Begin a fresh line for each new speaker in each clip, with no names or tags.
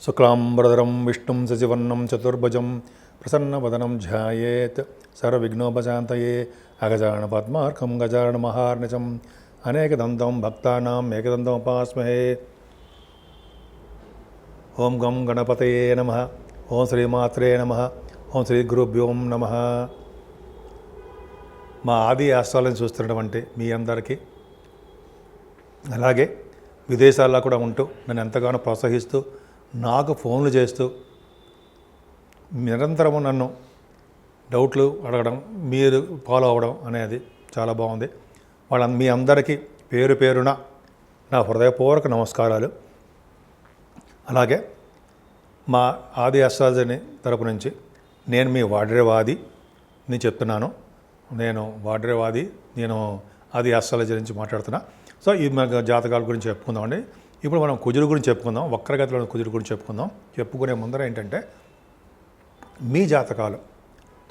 శుక్లాంబరధరం విష్ణుం శశివర్ణం చతుర్భుజం ప్రసన్నవదనం ధ్యాయేత్ సర్వవిఘ్నోపశాంతయే అగజానన పద్మార్కం గజానన మహార్నిశం అనేకదంతం భక్తానాం ఏకదంతం ఉపాస్మహే. ఓం గం గణపతయే నమః. ఓం శ్రీమాత్రే నమః. ఓం శ్రీ గురుభ్యోం నమః. మా ఆది ఆస్ట్రాలను చూస్తున్నటువంటి మీ అందరికీ, అలాగే విదేశాల్లో కూడా ఉంటూ నన్ను ఎంతగానో ప్రోత్సహిస్తూ నాకు ఫోన్లు చేస్తూ నిరంతరము నన్ను డౌట్లు అడగడం, మీరు ఫాలో అవ్వడం అనేది చాలా బాగుంది. మీ అందరికీ పేరు పేరున నా హృదయపూర్వక నమస్కారాలు. అలాగే మా ఆది అస్ట్రాలజీ తరపు నుంచి నేను మీ వాడ్రేవాది నేను చెప్తున్నాను. నేను వాడ్రేవాది, నేను ఆది అస్ట్రాలజీ నుంచి మాట్లాడుతున్నా. సో ఈ మన జాతకాల గురించి చెప్పుకుందామండి. ఇప్పుడు మనం కుజుడు గురించి చెప్పుకుందాం, వక్రగతిలో కుజుడు గురించి చెప్పుకుందాం. చెప్పుకునే ముందర ఏంటంటే, మీ జాతకాలు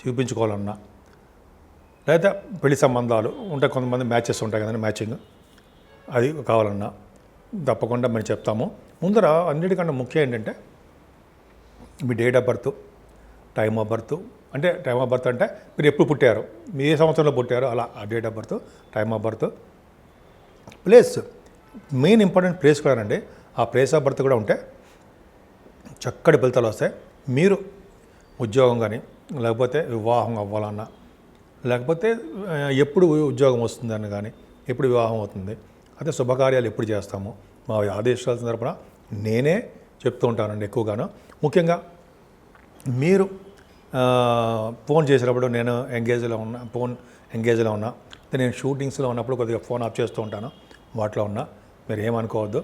చూపించుకోవాలన్నా, లేదా పెళ్లి సంబంధాలు ఉంటాయి, కొంతమంది మ్యాచెస్ ఉంటాయి కదండి, మ్యాచింగ్ అది కావాలన్నా తప్పకుండా మేము చెప్తాము. ముందర అన్నిటికన్నా ముఖ్యం ఏంటంటే మీ date of birth, time of birth. అంటే టైమ్ ఆఫ్ బర్త్ అంటే మీరు ఎప్పుడు పుట్టారు, మీ ఏ సంవత్సరంలో పుట్టారో అలా ఆ date of birth, time of birth, place, main important place కూడా అండి. ఆ ప్లేస్ ఆఫ్ బర్త్ కూడా ఉంటే చక్కటి ఫలితాలు వస్తాయి. మీరు ఉద్యోగం కానీ, లేకపోతే వివాహం అవ్వాలన్నా, లేకపోతే ఎప్పుడు ఉద్యోగం వస్తుందని కానీ, ఎప్పుడు వివాహం అవుతుంది, అదే శుభకార్యాలు ఎప్పుడు చేస్తాము, మా ఆదేశాల తరపున నేనే చెప్తూ ఉంటానండి ఎక్కువగాను. ముఖ్యంగా మీరు ఫోన్ చేసినప్పుడు నేను ఫోన్ ఎంగేజ్లో ఉన్నా, నేను షూటింగ్స్లో ఉన్నప్పుడు కొద్దిగా ఫోన్ ఆఫ్ చేస్తూ ఉంటాను. వాటిలో ఉన్నా మీరు ఏమనుకోవద్దు.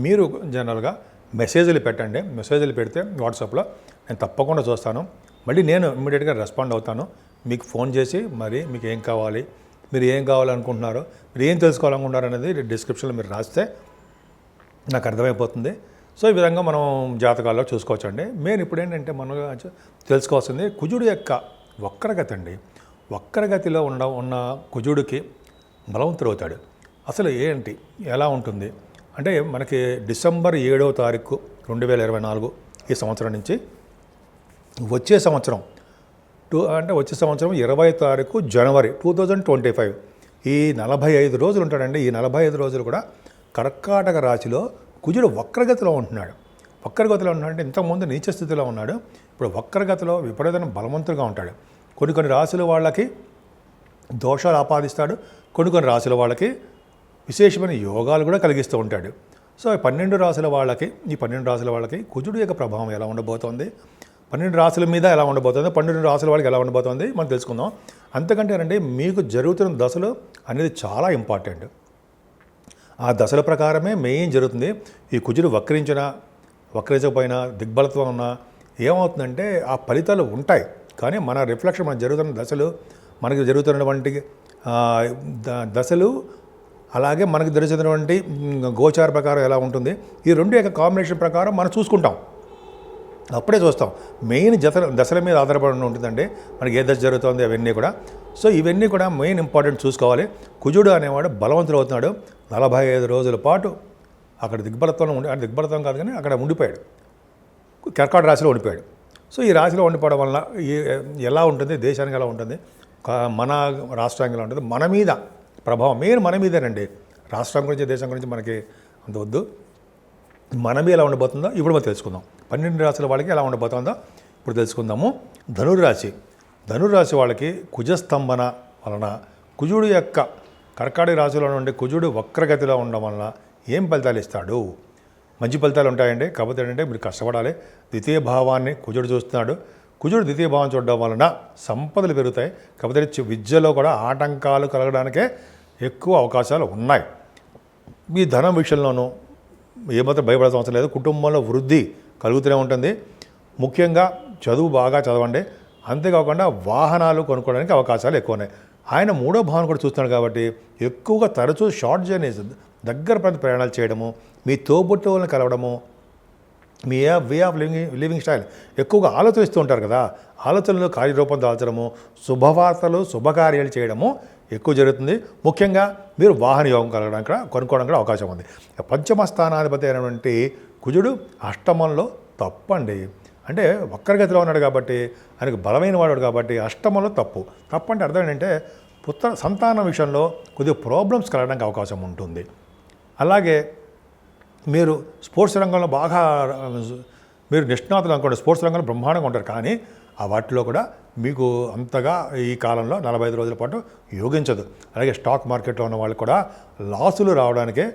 మీరు జనరల్గా మెసేజ్లు పెట్టండి. మెసేజ్లు పెడితే వాట్సాప్లో నేను తప్పకుండా చూస్తాను. మళ్ళీ నేను ఇమ్మీడియట్గా రెస్పాండ్ అవుతాను. మీకు ఫోన్ చేసి మరి మీకు ఏం కావాలి, మీరు ఏం కావాలనుకుంటున్నారో, మీరు ఏం తెలుసుకోవాలనుకుంటున్నారు అనేది డిస్క్రిప్షన్లో మీరు రాస్తే నాకు అర్థమైపోతుంది. సో ఈ విధంగా మనం జాతకాల్లో చూసుకోవచ్చండి. మెయిన్ ఇప్పుడు ఏంటంటే మనం తెలుసుకోవాల్సింది కుజుడు యొక్క వక్రగతి అండి. వక్రగతిలో ఉన్న కుజుడికి బలవంతుడవుతాడు. అసలు ఏంటి, ఎలా ఉంటుంది అంటే, మనకి డిసెంబర్ 7వ తారీఖు 2024 ఈ సంవత్సరం నుంచి వచ్చే సంవత్సరం వచ్చే సంవత్సరం 20వ తారీఖు జనవరి 2025 ఈ 45 రోజులు ఉంటాడండి. ఈ 45 రోజులు కూడా కర్కాటక రాశిలో కుజుడు వక్రగతిలో ఉంటున్నాడు. వక్రగతిలో ఉంటున్నాడంటే ఇంతకుముందు నీచ స్థితిలో ఉన్నాడు, ఇప్పుడు వక్రగతిలో విపరీతమైన బలవంతుడుగా ఉంటాడు. కొన్ని రాశుల వాళ్ళకి దోషాలు ఆపాదిస్తాడు, కొన్ని రాశుల వాళ్ళకి విశేషమైన యోగాలు కూడా కలిగిస్తూ ఉంటాడు. సో ఈ 12 రాశుల వాళ్ళకి కుజుడు యొక్క ప్రభావం ఎలా ఉండబోతోంది, 12 రాశుల మీద ఎలా ఉండబోతుంది, 12 రాశుల వాళ్ళకి ఎలా ఉండబోతోంది మనం తెలుసుకుందాం. అంతకంటేనండి, మీకు జరుగుతున్న దశలు అనేది చాలా ఇంపార్టెంట్. ఆ దశల ప్రకారమే మెయిన్ జరుగుతుంది. ఈ కుజుడు వక్రించకపోయినా, దిగ్బలత్వం ఉన్నా ఏమవుతుందంటే ఆ ఫలితాలు ఉంటాయి. కానీ మన రిఫ్లెక్షన్, మనకు జరుగుతున్న దశలు, మనకి జరుగుతున్నటువంటి దశలు, అలాగే మనకు జరుగుతున్నటువంటి గోచార ప్రకారం ఎలా ఉంటుంది, ఈ రెండు యొక్క కాంబినేషన్ ప్రకారం మనం చూసుకుంటాం. అప్పుడే చూస్తాం. మెయిన్ దశల మీద ఆధారపడి ఉంటుందండి మనకి ఏ దశ జరుగుతుంది అవన్నీ కూడా. సో ఇవన్నీ కూడా మెయిన్ ఇంపార్టెంట్ చూసుకోవాలి. కుజుడు అనేవాడు బలవంతుడు అవుతున్నాడు. 45 రోజుల పాటు అక్కడ దిగ్బలత్వంలో దిగ్బలత్వం కాదు కానీ అక్కడ ఉండిపోయాడు, కర్కాటక రాశిలో ఉండిపోయాడు. సో ఈ రాశిలో ఉండిపోవడం వల్ల ఎలా ఉంటుంది, దేశానికి ఎలా ఉంటుంది, మన రాష్ట్రానికి ఎలా ఉంటుంది, మన మీద ప్రభావం మెయిన్ మన మీదేనండి. రాష్ట్రం గురించి, దేశం గురించి మనకి అంత వద్దు. మన మీద ఎలా ఉండబోతుందో ఇప్పుడు మనం తెలుసుకుందాం. 12 రాశుల వాళ్ళకి ఎలా ఉండబోతుందో ఇప్పుడు తెలుసుకుందాము. ధనుర్రాశి వాళ్ళకి కుజస్తంభన వలన, కుజుడు యొక్క కర్కాటక రాశిలో నుండి కుజుడు వక్రగతిలో ఉండడం వలన ఏం ఫలితాలు ఇస్తాడు? మంచి ఫలితాలు ఉంటాయండి. కాకపోతే ఏంటంటే మీరు కష్టపడాలి. ద్వితీయ భావాన్ని కుజుడు చూస్తున్నాడు. కుజుడు ద్వితీయ భావం చూడడం వలన సంపదలు పెరుగుతాయి. కాకపోతే విద్యలో కూడా ఆటంకాలు కలగడానికే ఎక్కువ అవకాశాలు ఉన్నాయి. మీ ధనం విషయంలోనూ ఏమాత్రం భయపడాల్సిన అవసరం లేదు. కుటుంబంలో వృద్ధి కలుగుతూనే ఉంటుంది. ముఖ్యంగా చదువు బాగా చదవండి. అంతేకాకుండా వాహనాలు కొనుక్కోవడానికి అవకాశాలు ఎక్కువ ఉన్నాయి. ఆయన 3వ భావం కూడా చూస్తున్నాడు కాబట్టి ఎక్కువగా తరచూ షార్ట్ జర్నీస్, దగ్గర ప్రాంత ప్రయాణాలు చేయడము, మీ తోబుట్టువులను కలవడము, మీ వే ఆఫ్ లివింగ్ స్టైల్ ఎక్కువగా ఆలోచిస్తూ ఉంటారు కదా, ఆలోచనలు కార్యరూపం దాల్చడము, శుభవార్తలు, శుభకార్యాలు చేయడము ఎక్కువ జరుగుతుంది. ముఖ్యంగా మీరు వాహన యోగం కొనుక్కోవడం కూడా అవకాశం ఉంది. పంచమ స్థానాధిపతి అయినటువంటి కుజుడు అష్టమంలో తప్పండి. అంటే వక్రగతిలో ఉన్నాడు కాబట్టి, ఆయనకు బలమైన వాడు కాబట్టి అష్టమంలో తప్పు. తప్పు అంటే అర్థం ఏంటంటే సంతానం విషయంలో కొద్దిగా ప్రాబ్లమ్స్ కలగడానికి అవకాశం ఉంటుంది. అలాగే మీరు స్పోర్ట్స్ రంగంలో బాగా మీరు నిష్ణాతులు అనుకోండి, స్పోర్ట్స్ రంగంలో బ్రహ్మాండంగా ఉంటారు. కానీ ఆ వాటిలో కూడా మీకు అంతగా ఈ కాలంలో 45 రోజుల పాటు యోగించదు. అలాగే స్టాక్ మార్కెట్లో ఉన్న వాళ్ళు కూడా లాసులు రావడానికే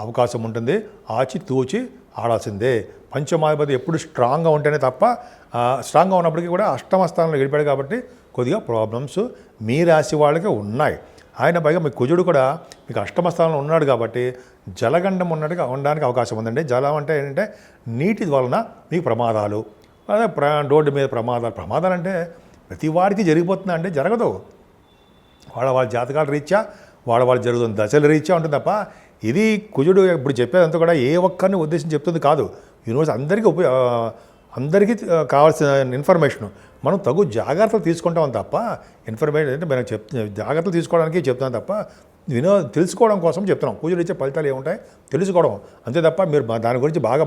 అవకాశం ఉంటుంది. ఆచితూచి ఆడాల్సిందే. పంచమాధిపతి ఎప్పుడు స్ట్రాంగ్గా ఉంటేనే తప్ప, స్ట్రాంగ్గా ఉన్నప్పటికీ కూడా అష్టమ స్థానంలో గడిపాడు కాబట్టి కొద్దిగా ప్రాబ్లమ్స్ మీ రాశి వాళ్ళకి ఉన్నాయి. ఆయన పైగా మీ కుజుడు కూడా మీకు అష్టమ స్థానంలో ఉన్నాడు కాబట్టి జలగండం ఉన్నట్టుగా ఉండడానికి అవకాశం ఉందండి. జలం అంటే ఏంటంటే నీటి వలన మీకు ప్రమాదాలు, అదే రోడ్డు మీద ప్రమాదాలు అంటే ప్రతి వాడికి జరిగిపోతుందా అంటే జరగదు. వాళ్ళ జాతకాల రీత్యా వాళ్ళ జరుగుతుంది, దశల రీత్యా ఉంటుంది తప్ప ఇది కుజుడు ఇప్పుడు చెప్పేదంతా కూడా ఏ ఒక్కరిని ఉద్దేశించి చెప్తుంది కాదు. యూనివర్స్ అందరికీ కావాల్సిన ఇన్ఫర్మేషన్ మనం తగు జాగ్రత్తలు తీసుకుంటాం తప్ప, ఇన్ఫర్మేషన్ అంటే మనం జాగ్రత్తలు తీసుకోవడానికి చెప్తున్నాం తప్ప తెలుసుకోవడం కోసం చెప్తున్నాం. పూజలు ఇచ్చే ఫలితాలు ఏముంటాయి తెలుసుకోవడం అంతే తప్ప మీరు దాని గురించి బాగా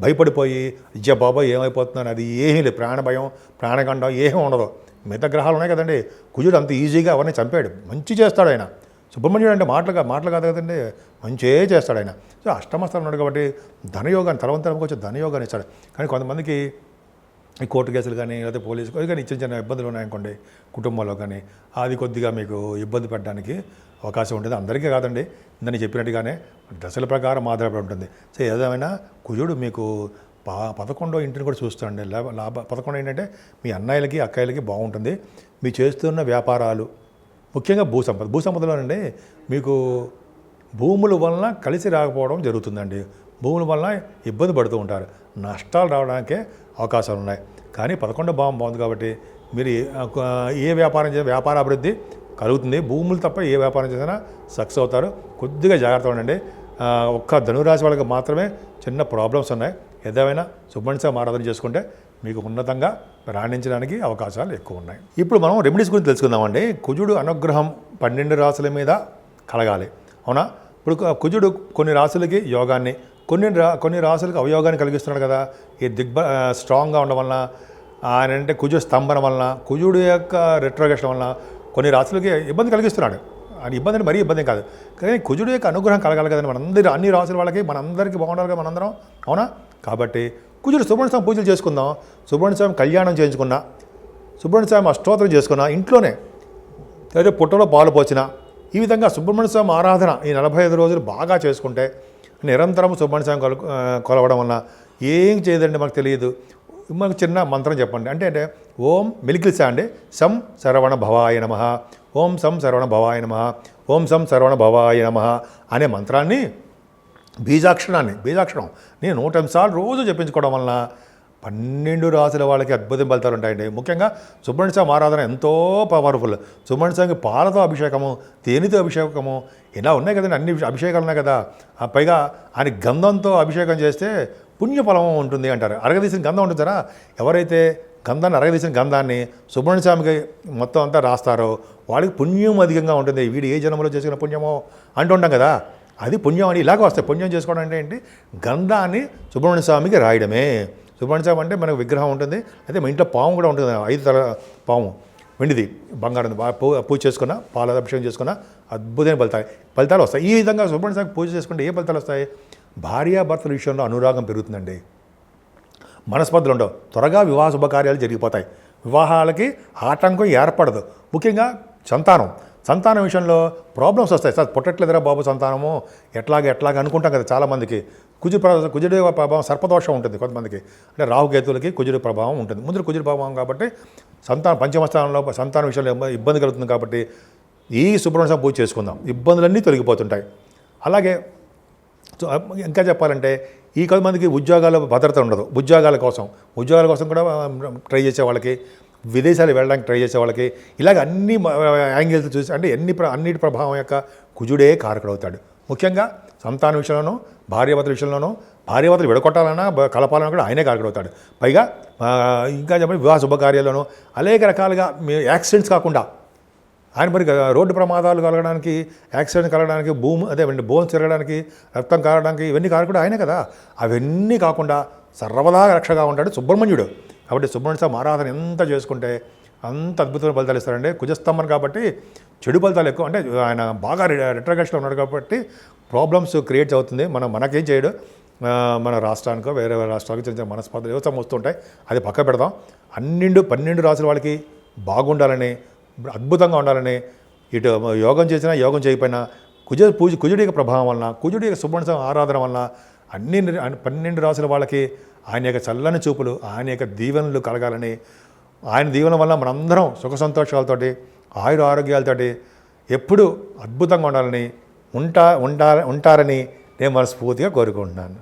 భయపడిపోయి ఇచ్చే బాబా ఏమైపోతున్నాను అది ఏమీ లేదు. ప్రాణ భయం ప్రాణగండం ఏమీ ఉండదు. మిగతా గ్రహాలు ఉన్నాయి కదండి. కుజుడు అంత ఈజీగా అవన్నీ చంపాడు. మంచి చేస్తాడు ఆయన. సుబ్రహ్మణ్యుడు అంటే మాటలు కాదు కదండి, మంచే చేస్తాడు ఆయన. సో అష్టమస్థానం ఉన్నాడు కాబట్టి ధనయోగాన్ని తరవంతరంకి వచ్చి ధనయోగాన్ని ఇస్తాడు. కానీ కొంతమందికి ఈ కోర్టు కేసులు కానీ లేకపోతే పోలీసు కానీ చిన్న ఇబ్బందులు ఉన్నాయనుకోండి కుటుంబంలో కానీ, అది కొద్దిగా మీకు ఇబ్బంది పెట్టడానికి అవకాశం ఉంటుంది. అందరికీ కాదండి, నేను చెప్పినట్టుగానే దశల ప్రకారం ఆధారపడి ఉంటుంది. సో ఏదేమైనా కుజుడు మీకు 11వ ఇంటిని కూడా చూస్తాండి. 11 ఏంటంటే మీ అన్నయ్యలకి అక్కయ్యలకి బాగుంటుంది. మీ చేస్తున్న వ్యాపారాలు ముఖ్యంగా భూసంపదలోనండి మీకు భూముల వలన కలిసి రాకపోవడం జరుగుతుందండి. భూముల వలన ఇబ్బంది పడుతూ ఉంటారు, నష్టాలు రావడానికే అవకాశాలు ఉన్నాయి. కానీ 11 బాగుంది కాబట్టి మీరు ఏ వ్యాపారం చేసినా వ్యాపార అభివృద్ధి కలుగుతుంది. భూములు తప్ప ఏ వ్యాపారం చేసినా సక్సెస్ అవుతారు. కొద్దిగా జాగ్రత్తగా ఉండండి. ఒక్క ధనురాశి వాళ్ళకి మాత్రమే చిన్న ప్రాబ్లమ్స్ ఉన్నాయి. ఏదేమైనా సుబ్రహ్మణ్య స్వామి ఆరాధన చేసుకుంటే మీకు ఉన్నతంగా రాణించడానికి అవకాశాలు ఎక్కువ ఉన్నాయి. ఇప్పుడు మనం రెమెడీస్ గురించి తెలుసుకుందామండి. కుజుడు అనుగ్రహం 12 రాశుల మీద కలగాలి, అవునా? ఇప్పుడు కుజుడు కొన్ని రాశులకి యోగాన్ని, కొన్ని రాశులకు అవయోగాన్ని కలిగిస్తున్నాడు కదా. ఈ స్ట్రాంగ్గా ఉండడం వలన, ఆయన అంటే కుజుడు స్తంభన వలన, కుజుడు యొక్క రెట్రోగేషన్ వలన కొన్ని రాశులకి ఇబ్బంది కలిగిస్తున్నాడు. అది ఇబ్బంది అంటే మరీ ఇబ్బంది కాదు, కానీ కుజుడు యొక్క అనుగ్రహం కలగాలి కదండి. మనందరూ అన్ని రాశుల వాళ్ళకి మనందరికీ బాగుండాలి కదా మనందరం, అవునా? కాబట్టి కుజుడు సుబ్రహ్మణ్య స్వామి పూజలు చేసుకుందాం. సుబ్రహ్మణ్య స్వామి కళ్యాణం చేయించుకున్నా, సుబ్రహ్మణ్య స్వామి అష్టోత్తరం చేసుకున్నా ఇంట్లోనే, లేదా పుట్టలో పాలు పోసిన, ఈ విధంగా సుబ్రహ్మణ్య స్వామి ఆరాధన ఈ 45 రోజులు బాగా చేసుకుంటే నిరంతరం సుబ్రహ్మణ్య స్వామి కొలవడం వలన ఏం చేయదండి మనకు తెలియదు. మనకు చిన్న మంత్రం చెప్పండి. అంటే ఓం మెలికిలిసా అండి, సం శరవణ భవాయ నమః, ఓం సం శరవణ భవాయ నమః, ఓం సం శరవణ భవాయ నమః అనే మంత్రాన్ని బీజాక్షరం నేను 108 సార్లు రోజు చెప్పించుకోవడం వలన 12 రాశుల వాళ్ళకి అద్భుతం ఫలితాలు ఉంటాయండి. ముఖ్యంగా సుబ్రహ్మణ్య స్వామి ఆరాధన ఎంతో పవర్ఫుల్. సుబ్రహ్మణ్య స్వామికి పాలతో అభిషేకము, తేనెతో అభిషేకము ఇలా ఉన్నాయి కదండి, అన్ని అభిషేకాలు ఉన్నాయి కదా. పైగా ఆయన గంధంతో అభిషేకం చేస్తే పుణ్యఫలం ఉంటుంది అంటారు. అరగదీసిన గంధం ఉంటుంది కదా, ఎవరైతే అరగదీసిన గంధాన్ని సుబ్రహ్మణ్య స్వామికి మొత్తం అంతా రాస్తారో వాళ్ళకి పుణ్యం అధికంగా ఉంటుంది. వీడు ఏ జన్మలో చేసుకున్న పుణ్యమో అంటుంటాం కదా, అది పుణ్యం అని ఇలాగ వస్తాయి. పుణ్యం చేసుకోవడం అంటే ఏంటి? గంధాన్ని సుబ్రహ్మణ్య స్వామికి రాయడమే. సుబ్రహ్మణ్య స్వామి అంటే మనకు విగ్రహం ఉంటుంది, అయితే మా ఇంట్లో పాము కూడా ఉంటుంది, 5 తల పాము, వెండిది, బంగారం పూజ చేసుకున్న, పాల అభిషేకం చేసుకున్న అద్భుతమైన ఫలితాలు వస్తాయి. ఈ విధంగా సుబ్రహ్మణ్య స్వామికి పూజ చేసుకుంటే ఏ ఫలితాలు వస్తాయి? భార్యాభర్తల విషయంలో అనురాగం పెరుగుతుందండి, మనస్పర్ధలు ఉండవు, త్వరగా వివాహ శుభకార్యాలు జరిగిపోతాయి, వివాహాలకి ఆటంకం ఏర్పడదు. ముఖ్యంగా సంతానం విషయంలో ప్రాబ్లమ్స్ వస్తాయి. సార్ పుట్టట్లేదురా బాబు సంతానము, ఎట్లాగ అనుకుంటాం కదా చాలామందికి. కుజుడు ప్రభావం, సర్పదోషం ఉంటుంది కొంతమందికి, అంటే రాహుకేతులకి కుజుడు ప్రభావం ఉంటుంది. ముందు కుజుడు ప్రభావం కాబట్టి పంచమ స్థానంలో సంతాన విషయంలో ఇబ్బంది కలుగుతుంది. కాబట్టి ఈ సుబ్రహ్మణ్య స్వామి పూజ చేసుకుందాం, ఇబ్బందులన్నీ తొలగిపోతుంటాయి. అలాగే ఇంకా చెప్పాలంటే ఈ కొంతమందికి ఉద్యోగాల భద్రత ఉండదు. ఉద్యోగాల కోసం కూడా ట్రై చేసే వాళ్ళకి, విదేశాలు వెళ్ళడానికి ట్రై చేసే వాళ్ళకి ఇలాగ అన్ని యాంగిల్స్ చూసి, అంటే అన్నిటి ప్రభావం యొక్క కుజుడే కారకుడవుతాడు. ముఖ్యంగా సంతాన విషయంలోనూ, భార్యాభర్తల విషయంలోనూ, భార్యాభర్తలు విడగొట్టాలన్నా కలపాలన్నా కూడా ఆయనే కారకుడవుతాడు. పైగా ఇంకా చెప్పండి వివాహ శుభకార్యాల్లోనూ అనేక రకాలుగా యాక్సిడెంట్స్ కాకుండా ఆయన మరి రోడ్డు ప్రమాదాలు కలగడానికి, యాక్సిడెంట్ కలగడానికి, బోన్స్ తిరగడానికి, రక్తం కారడానికి ఇవన్నీ కారకుడు ఆయనే కదా. అవన్నీ కాకుండా సర్వదా రక్షగా ఉంటాడు సుబ్రహ్మణ్యుడు. కాబట్టి సుబ్రహ్మణ్య స్వామి ఆరాధన ఎంత చేసుకుంటే అంత అద్భుతమైన ఫలితాలు ఇస్తారండి. కుజస్తంభం కాబట్టి చెడు ఫలితాలు ఎక్కువ, అంటే ఆయన బాగా రిట్రగేషన్లో ఉన్నాడు కాబట్టి ప్రాబ్లమ్స్ క్రియేట్ అవుతుంది. మనకేం చేయడు, మన రాష్ట్రానికో వేరే రాష్ట్రాలకు చిన్న చిన్న మనస్పర్ధలు వ్యవస్థ వస్తుంటాయి, అది పక్క పెడదాం. 12 రాసుల వాళ్ళకి బాగుండాలని, అద్భుతంగా ఉండాలని, ఇటు యోగం చేసినా యోగం చేయకపోయినా కుజుడి యొక్క ప్రభావం వలన, కుజుడి యొక్క సుబ్రహ్మణ్య స్వామి ఆరాధన వలన 12 రాసుల వాళ్ళకి ఆయన యొక్క చల్లని చూపులు, ఆయన యొక్క దీవెనలు కలగాలని, ఆయన దీవెన వల్ల మనందరం సుఖ సంతోషాలతోటి ఆయుర ఆరోగ్యాలతోటి ఎప్పుడూ అద్భుతంగా ఉండాలని ఉంటారని నేను మనస్ఫూర్తిగా కోరుకుంటున్నాను.